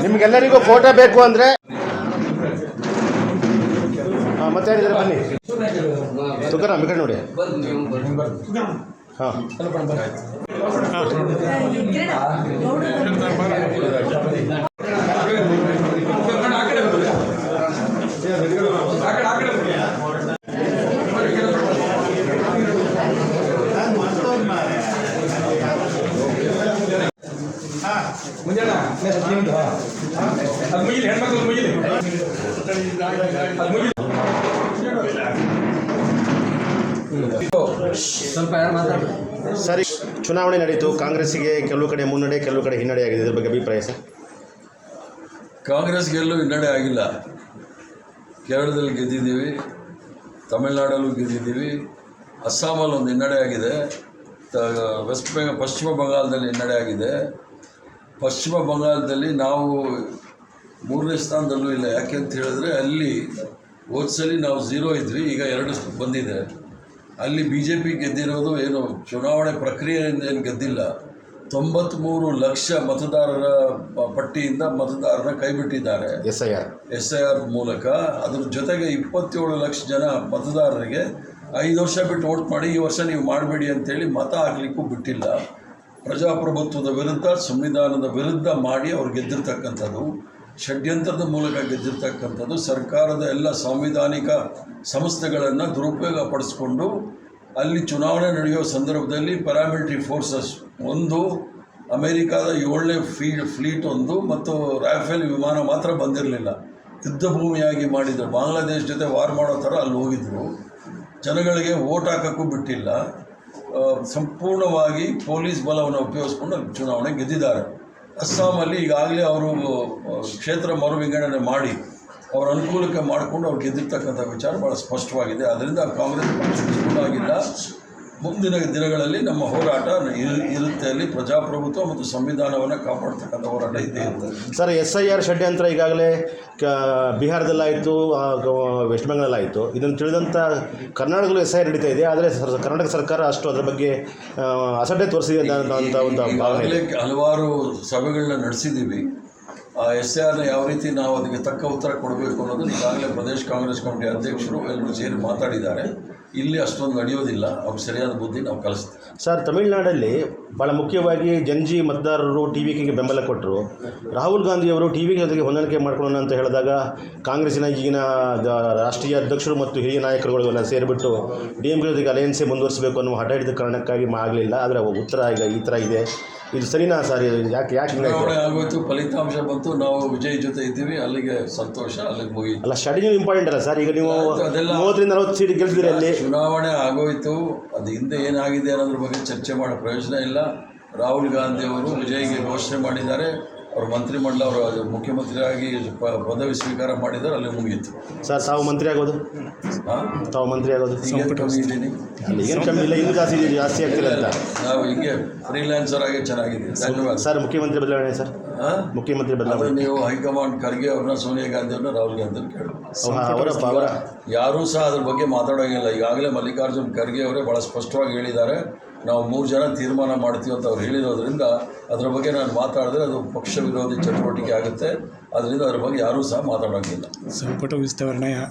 ನಿಮ್ಗೆಲ್ಲರಿಗೂ ಫೋಟೋ ಬೇಕು ಅಂದರೆ ಮತ್ತೆ ಹೇಳಿದ್ರೆ ಬನ್ನಿ ತುಕಾರಾಮ್ ಈ ಕಡೆ ನೋಡಿ. ಹಾಂ ಸರಿ, ಚುನಾವಣೆ ನಡೀತು. ಕಾಂಗ್ರೆಸ್ಸಿಗೆ ಕೆಲವು ಕಡೆ ಮುನ್ನಡೆ, ಕೆಲವು ಕಡೆ ಹಿನ್ನಡೆ ಆಗಿದೆ. ಇದ್ರ ಬಗ್ಗೆ ಅಭಿಪ್ರಾಯ ಸರ್? ಕಾಂಗ್ರೆಸ್ಗೆ ಎಲ್ಲೂ ಹಿನ್ನಡೆ ಆಗಿಲ್ಲ. ಕೇರಳದಲ್ಲಿ ಗೆದ್ದಿದ್ದೀವಿ, ತಮಿಳುನಾಡಲ್ಲೂ ಗೆದ್ದಿದ್ದೀವಿ, ಅಸ್ಸಾಮಲ್ಲಿ ಒಂದು ಹಿನ್ನಡೆ ಆಗಿದೆ, ಪಶ್ಚಿಮ ಬಂಗಾಳದಲ್ಲಿ ಹಿನ್ನಡೆ ಆಗಿದೆ. ಪಶ್ಚಿಮ ಬಂಗಾಳದಲ್ಲಿ ನಾವು 3ನೇ ಸ್ಥಾನದಲ್ಲೂ ಇಲ್ಲ. ಯಾಕೆ ಅಂತ ಹೇಳಿದ್ರೆ ಅಲ್ಲಿ ಹೋದ್ಸಲಿ ನಾವು 0 ಇದ್ವಿ, ಈಗ 2 ಬಂದಿದೆ. ಅಲ್ಲಿ BJP ಗೆದ್ದಿರೋದು ಏನು ಚುನಾವಣೆ ಪ್ರಕ್ರಿಯೆಯಿಂದ ಏನು ಗೆದ್ದಿಲ್ಲ. 93 ಲಕ್ಷ ಮತದಾರರ ಪಟ್ಟಿಯಿಂದ ಮತದಾರರ ಕೈಬಿಟ್ಟಿದ್ದಾರೆ SIR ಮೂಲಕ. ಅದ್ರ ಜೊತೆಗೆ 27 ಲಕ್ಷ ಜನ ಮತದಾರರಿಗೆ 5 ವರ್ಷ ಬಿಟ್ಟು ವೋಟ್ ಮಾಡಿ, ಈ ವರ್ಷ ನೀವು ಮಾಡಬೇಡಿ ಅಂತೇಳಿ ಮತ ಹಾಕಲಿಕ್ಕೂ ಬಿಟ್ಟಿಲ್ಲ. ಪ್ರಜಾಪ್ರಭುತ್ವದ ವಿರುದ್ಧ, ಸಂವಿಧಾನದ ವಿರುದ್ಧ ಮಾಡಿ ಅವ್ರು ಗೆದ್ದಿರ್ತಕ್ಕಂಥದ್ದು, ಷಡ್ಯಂತ್ರದ ಮೂಲಕ ಗೆದ್ದಿರ್ತಕ್ಕಂಥದ್ದು. ಸರ್ಕಾರದ ಎಲ್ಲ ಸಾಂವಿಧಾನಿಕ ಸಂಸ್ಥೆಗಳನ್ನು ದುರುಪಯೋಗ ಪಡಿಸ್ಕೊಂಡು ಅಲ್ಲಿ ಚುನಾವಣೆ ನಡೆಯೋ ಸಂದರ್ಭದಲ್ಲಿ ಪ್ಯಾರಾಮಿಲಿಟರಿ ಫೋರ್ಸಸ್ ಒಂದು, ಅಮೇರಿಕಾದ 7ನೇ ಫ್ಲೀಟ್ ಒಂದು ಮತ್ತು ರಾಫೇಲ್ ವಿಮಾನ ಮಾತ್ರ ಬಂದಿರಲಿಲ್ಲ. ಯುದ್ಧ ಭೂಮಿಯಾಗಿ ಮಾಡಿದರು. ಬಾಂಗ್ಲಾದೇಶ ಜೊತೆ ವಾರ್ ಮಾಡೋ ಥರ ಅಲ್ಲಿ ಹೋಗಿದ್ದರು. ಜನಗಳಿಗೆ ವೋಟ್ ಹಾಕೋಕ್ಕೂ ಬಿಟ್ಟಿಲ್ಲ. ಸಂಪೂರ್ಣವಾಗಿ ಪೊಲೀಸ್ ಬಲವನ್ನು ಉಪಯೋಗಿಸ್ಕೊಂಡು ಅಲ್ಲಿ ಚುನಾವಣೆ ಗೆದ್ದಿದ್ದಾರೆ. ಅಸ್ಸಾಮಲ್ಲಿ ಈಗಾಗಲೇ ಅವರು ಕ್ಷೇತ್ರ ಮರು ವಿಂಗಡಣೆ ಮಾಡಿ ಅವರ ಅನುಕೂಲಕ್ಕೆ ಮಾಡಿಕೊಂಡು ಅವ್ರು ಗೆದ್ದಿರ್ತಕ್ಕಂಥ ವಿಚಾರ ಭಾಳ ಸ್ಪಷ್ಟವಾಗಿದೆ. ಅದರಿಂದ ಕಾಂಗ್ರೆಸ್ ಪಕ್ಷ ಆಗಿಲ್ಲ. ಮುಂದಿನ ದಿನಗಳಲ್ಲಿ ನಮ್ಮ ಹೋರಾಟ ಇರುತ್ತೆ. ಅಲ್ಲಿ ಪ್ರಜಾಪ್ರಭುತ್ವ ಮತ್ತು ಸಂವಿಧಾನವನ್ನು ಕಾಪಾಡ್ತಕ್ಕಂಥ ಹೋರಾಟ ಇದ್ದೇ ಇರ್ತದೆ. ಸರ್, SIR ಷಡ್ಯಂತ್ರ ಈಗಾಗಲೇ ಬಿಹಾರದಲ್ಲಾಯಿತು, ವೆಸ್ಟ್ ಬೆಂಗಾಲಲ್ಲಾಯಿತು. ಇದನ್ನು ತಿಳಿದಂಥ ಕರ್ನಾಟಕದಲ್ಲೂ SIR ನಡೀತಾ ಇದೆ. ಆದರೆ ಕರ್ನಾಟಕ ಸರ್ಕಾರ ಅಷ್ಟು ಅದರ ಬಗ್ಗೆ ಅಸಡ್ಡೆ ತೋರಿಸಿದೆ ಅಂತ ಒಂದು ಭಾವನೆ. ಹಲವಾರು ಸಭೆಗಳನ್ನ ನಡೆಸಿದ್ದೀವಿ. SIRನ ಯಾವ ರೀತಿ ನಾವು ಅದಕ್ಕೆ ತಕ್ಕ ಉತ್ತರ ಕೊಡಬೇಕು ಅನ್ನೋದು ಈಗಾಗಲೇ ಪ್ರದೇಶ ಕಾಂಗ್ರೆಸ್ ಕಮಿಟಿ ಅಧ್ಯಕ್ಷರು ಎಲ್ಲರೂ ಸೇರಿ ಮಾತಾಡಿದ್ದಾರೆ. ಇಲ್ಲಿ ಅಷ್ಟೊಂದು ನಡೆಯೋದಿಲ್ಲ. ಅವ್ರು ಸರಿಯಾದ ಬುದ್ಧಿ ನಾವು ಕಲಿಸ್ತೀವಿ. ಸರ್, ತಮಿಳುನಾಡಲ್ಲಿ ಭಾಳ ಮುಖ್ಯವಾಗಿ ಜಂಜಿ ಮತದಾರರು TVKಗೆ ಬೆಂಬಲ ಕೊಟ್ಟರು. ರಾಹುಲ್ ಗಾಂಧಿಯವರು TVK ಜೊತೆಗೆ ಹೊಂದಾಣಿಕೆ ಮಾಡ್ಕೊಳ್ಳೋಣ ಅಂತ ಹೇಳಿದಾಗ ಕಾಂಗ್ರೆಸ್ಸಿನ ಈಗಿನ ರಾಷ್ಟ್ರೀಯ ಅಧ್ಯಕ್ಷರು ಮತ್ತು ಹಿರಿಯ ನಾಯಕರುಗಳೆಲ್ಲ ಸೇರಿಬಿಟ್ಟು DMK ಜೊತೆಗೆ ಅಲಯನ್ಸೇ ಮುಂದುವರಿಸಬೇಕು ಅನ್ನೋ ಹಠ ಹಿಡಿದ ಕಾರಣಕ್ಕಾಗಿ ಆಗಲಿಲ್ಲ. ಆದರೆ ಉತ್ತರ ಈಗ ಈ ಥರ ಇದೆ. ಇದು ಸರಿನಾ ಸರ್? ಯಾಕೆ ಚುನಾವಣೆ ಆಗೋಯ್ತು, ಫಲಿತಾಂಶ ಬಂತು, ನಾವು ವಿಜಯ್ ಜೊತೆ ಇದ್ದೀವಿ, ಅಲ್ಲಿಗೆ ಸಂತೋಷ, ಅಲ್ಲಿಗೆ ಮುಗಿಯಿತು. ಅಲ್ಲ, ಸ್ಟ್ರಾಟಜಿ ಇಂಪಾರ್ಟೆಂಟ್ ಅಲ್ಲ ಸರ್? ಈಗ ನೀವು 30-40 ಸೀಟ್ ಗೆಲ್ತಿದ್ದೀರಿ. ಅಲ್ಲಿ ಚುನಾವಣೆ ಆಗೋಯ್ತು, ಅದು ಹಿಂದೆ ಏನಾಗಿದೆ ಅನ್ನೋದ್ರ ಬಗ್ಗೆ ಚರ್ಚೆ ಮಾಡೋ ಪ್ರಯೋಜನ ಇಲ್ಲ. ರಾಹುಲ್ ಗಾಂಧಿ ಅವರು ವಿಜಯ್ಗೆ ಘೋಷಣೆ ಮಾಡಿದ್ದಾರೆ. ಅವರು ಮಂತ್ರಿಮಂಡಲ, ಅವರು ಮುಖ್ಯಮಂತ್ರಿಯಾಗಿ ಪದವಿ ಸ್ವೀಕಾರ ಮಾಡಿದ್ದಾರೆ. ಅಲ್ಲಿ ಮುಗಿಯಿತು. ಸರ್, ತಾವು ಮಂತ್ರಿ ಆಗೋದು? ತಾವು ಮಂತ್ರಿ ಆಗೋದು ಇದ್ದೀನಿ. ಏನು ಕಮ್ಮಿ ಇಲ್ಲ, ಇನ್ನೂ ಜಾಸ್ತಿ ಆಗ್ತಿಲ್ಲ ಅಂತ. ನಾವು ಹಿಂಗೆ ಫ್ರೀಲ್ಯಾನ್ಸರ್ ಆಗಿ ಚೆನ್ನಾಗಿದೆ. ಧನ್ಯವಾದ ಸರ್. ಮುಖ್ಯಮಂತ್ರಿ ಬದಲಾವಣೆ ಸರ್? ಮುಖ್ಯಮಂತ್ರಿ ಬದಲಾವಣೆ ನೀವು ಹೈಕಮಾಂಡ್ ಖರ್ಗೆ ಅವ್ರನ್ನ, ಸೋನಿಯಾ ಗಾಂಧಿ ಅವ್ರನ್ನ, ರಾಹುಲ್ ಗಾಂಧಿ ಅವ್ರನ್ನ ಕೇಳಿ. ಅವರ ಯಾರೂ ಸಹ ಅದ್ರ ಬಗ್ಗೆ ಮಾತಾಡೋಂಗಿಲ್ಲ. ಈಗಾಗಲೇ ಮಲ್ಲಿಕಾರ್ಜುನ್ ಖರ್ಗೆ ಅವರೇ ಭಾಳ ಸ್ಪಷ್ಟವಾಗಿ ಹೇಳಿದ್ದಾರೆ, ನಾವು 3 ಜನ ತೀರ್ಮಾನ ಮಾಡ್ತೀವಿ ಅಂತ ಅವ್ರು ಹೇಳಿರೋದ್ರಿಂದ ಅದರ ಬಗ್ಗೆ ನಾನು ಮಾತಾಡಿದ್ರೆ ಅದು ಪಕ್ಷ ವಿರೋಧಿ ಚಟುವಟಿಕೆ ಆಗುತ್ತೆ. ಅದರಿಂದ ಅದ್ರ ಬಗ್ಗೆ ಯಾರೂ ಸಹ ಮಾತಾಡೋಂಗಿಲ್ಲ.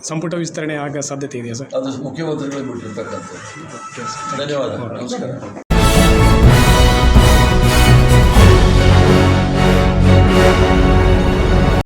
ಸಂಪುಟ ವಿಸ್ತರಣೆ ಆಗ ಸಾಧ್ಯತೆ ಇದೆಯಾ ಸರ್? ಅದು ಮುಖ್ಯಮಂತ್ರಿಗಳಿಗೆ ಬಿಟ್ಟಿರ್ತಕ್ಕಂಥದ್ದು. ಧನ್ಯವಾದ. ನಮಸ್ಕಾರ.